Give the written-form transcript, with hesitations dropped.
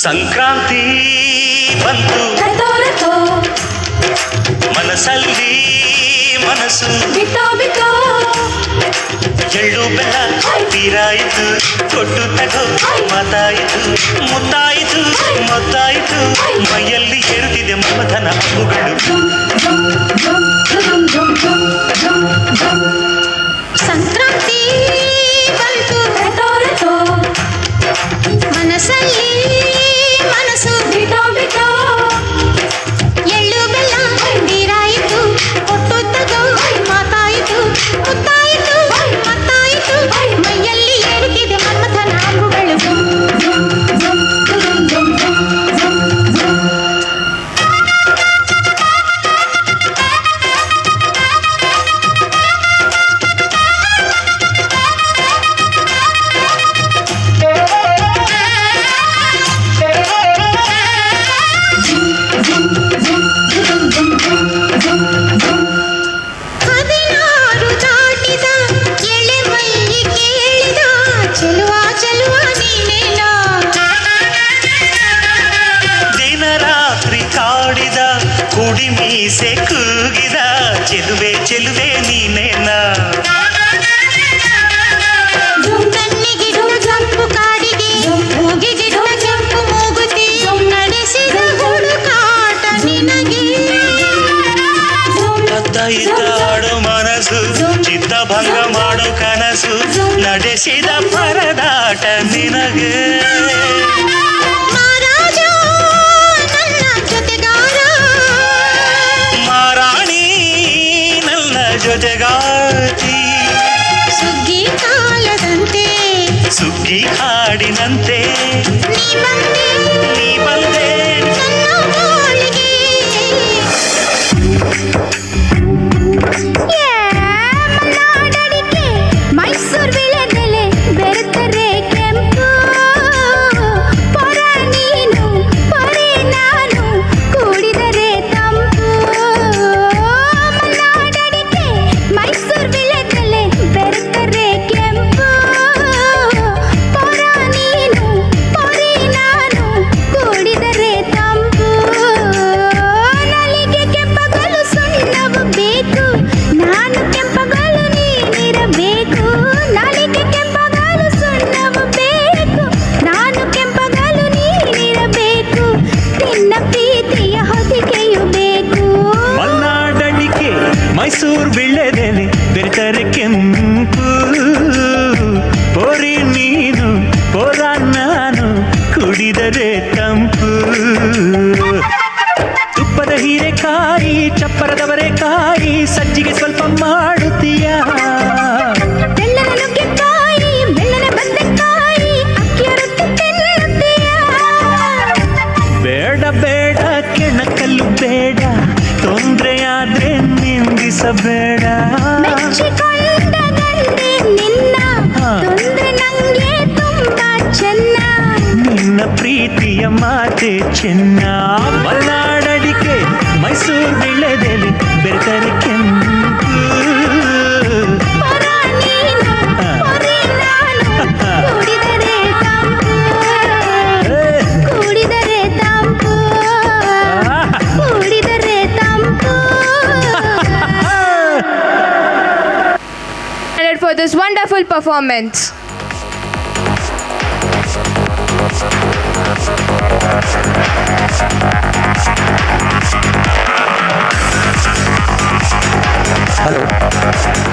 ಸಂಕ್ರಾಂತಿ ಬಂತು ಮನಸ್ಸಲ್ಲಿ ಮನಸ್ಸು ಎಳ್ಳು ಬೆಲ್ಲ ತೀರಾಯಿತು ಕೊಟ್ಟು ತಗೋ ಮಾತಾಯಿತು ಮುತ್ತಾಯಿತು ಮೊತ್ತಾಯಿತು ಮೈಯಲ್ಲಿ ಏರುತ್ತಿದೆ ಮಮಧನ ಹಬ್ಬುಗಳು. ಸಂಕ್ರಾಂತಿ ಬಂತು ಮನಸ್ಸಲ್ಲಿ ಮನಸ್ಸು ಎಳ್ಳು ಬೆಲ್ಲ ತೀರಾಯಿತು ಕೊಟ್ಟು ತಗೋ ಮಾತಾಯಿತು ಮುತ್ತಾಯಿತು ಮತ್ತಾಯಿತು ಮೈಯಲ್ಲಿ ಏರುತ್ತಿದೆ ಮನ್ಮಥನ ಹಬ್ಬುಗಳು. ಕುಡಿ ಮೀಸೆ ಕೂಗಿದ ಚೆಲುವೆ ಚೆಲುವೆ ನೀನೇನ ಕಣ್ಣಿಗಿಡುವ ಜಂಪು ಕಾಡಿಗೆ ಮೂಗಿಗಿಡುವ ಜಂಪು ಮೂಗುತಿ ನಡೆಸಿದ ಹುಡುಕಾಟ ನಿನಗೆ ಅತ್ತ ಇತ್ತ ಆಡೋ ಮನಸ್ಸು ಚಿತ್ತಭಂಗ ಮಾಡೋ ಕನಸು ನಡೆಸಿದ ಪರದಾಟ ನಿನಗೆ. ಜೊತೆಗಾತಿ ಸುಗ್ಗಿ ಕಾಲದಂತೆ ಸುಗ್ಗಿ ಹಾಡಿನಂತೆ ನೀ ಬಂದೆ ನನ್ನ ಬಾಳಿಗೆ. ಮಲೆನಾಡಡಿಕೆ ಮೈಸೂರು ವಿಳೆದೆಲೆ ಬೆರೆತರೆ ಕೆಂಪು ಪೊರ ನೀನು ಪೊರೆ ನಾನು ಕೂಡಿದರೆ ತಂಪು. ಮೈಸೂರು ವಿಳೆದೆಲೆ ಬೆರೆತರೆ ಕೆಂಪು ಪೊರ ನೀನು ಪೊರೆ ನಾನು ಕೂಡಿದರೆ ತಂಪು. ನಲಿಗೆ ಕೆಂಪಗಲು ಸುಣ್ಣವು ಬೇಕು ನಾನು ಕೆಂಪಗಲು ನೀನಿರಬೇಕು. ನಲಿಗೆ ಕೆಂಪಗಲು ಸುಣ್ಣವು ಬೇಕು ನಾನು ಕೆಂಪಗಲು ನೀನಿರಬೇಕು. ನಿನ್ನ ಪ್ರೀತಿಯ ಹೊದಿಕೆಯು ಬೇಕು. ಮಲೆನಾಡಡಿಕೆ ಮೈಸೂರು ವಿಳೆದೆಲೆ ಬೆರೆತರೆ ಕೆಂಪು ಪೊರೆ ನೀನು ಪೊರ ನಾನು ಕುಡಿದರೆ ತಂಪು. ತುಪ್ಪದ ಹೀರೆಕಾಯಿ ಚಪ್ಪರದವರೆಕಾಯಿ ಸಜ್ಜಿಗೆ ಸ್ವಲ್ಪ ಮಾಡುತ್ತೀಯ. ಬೆಳ್ಳನ ನುಗ್ಗೆಕಾಯಿ ಬೆಳ್ಳನ ಬದನೆಕಾಯಿ ಅಕ್ಕಿಯ ರೊಟ್ಟಿ ತಿನ್ನುತ್ತೀಯ. ಬೇಡ ಬೇಡ ಕೆಣಕಲ್ಲು ಬೇಡ ತೊಂದ್ರೆಯಾದ್ರೆ ನಿಂದಿಸಬೇಡ. ಮೆಚ್ಚಿಕೊಂಡ ಗಂಡೆ ನಿನ್ನ ತೊಂದ್ರೆ ನಂಗೆ ತುಂಬಾ ಚೆನ್ನ. ನಿನ್ನ ಪ್ರೀತಿಯ ಮಾತೆ ಚೆನ್ನ. ಮಲೆನಾಡಡಿಕೆ ಮೈಸೂರು ವಿಳೆದೆಲೆ ಬೆರೆತರೆ ಕೆಂಪು ಪೊರ ನೀನು ಪೊರೆ ನಾನು ಕೂಡಿದರೆ ತಂಪು ಕೂಡಿದರೆ ತಂಪು ಕೂಡಿದರೆ ತಂಪು. For this wonderful performance. Hello.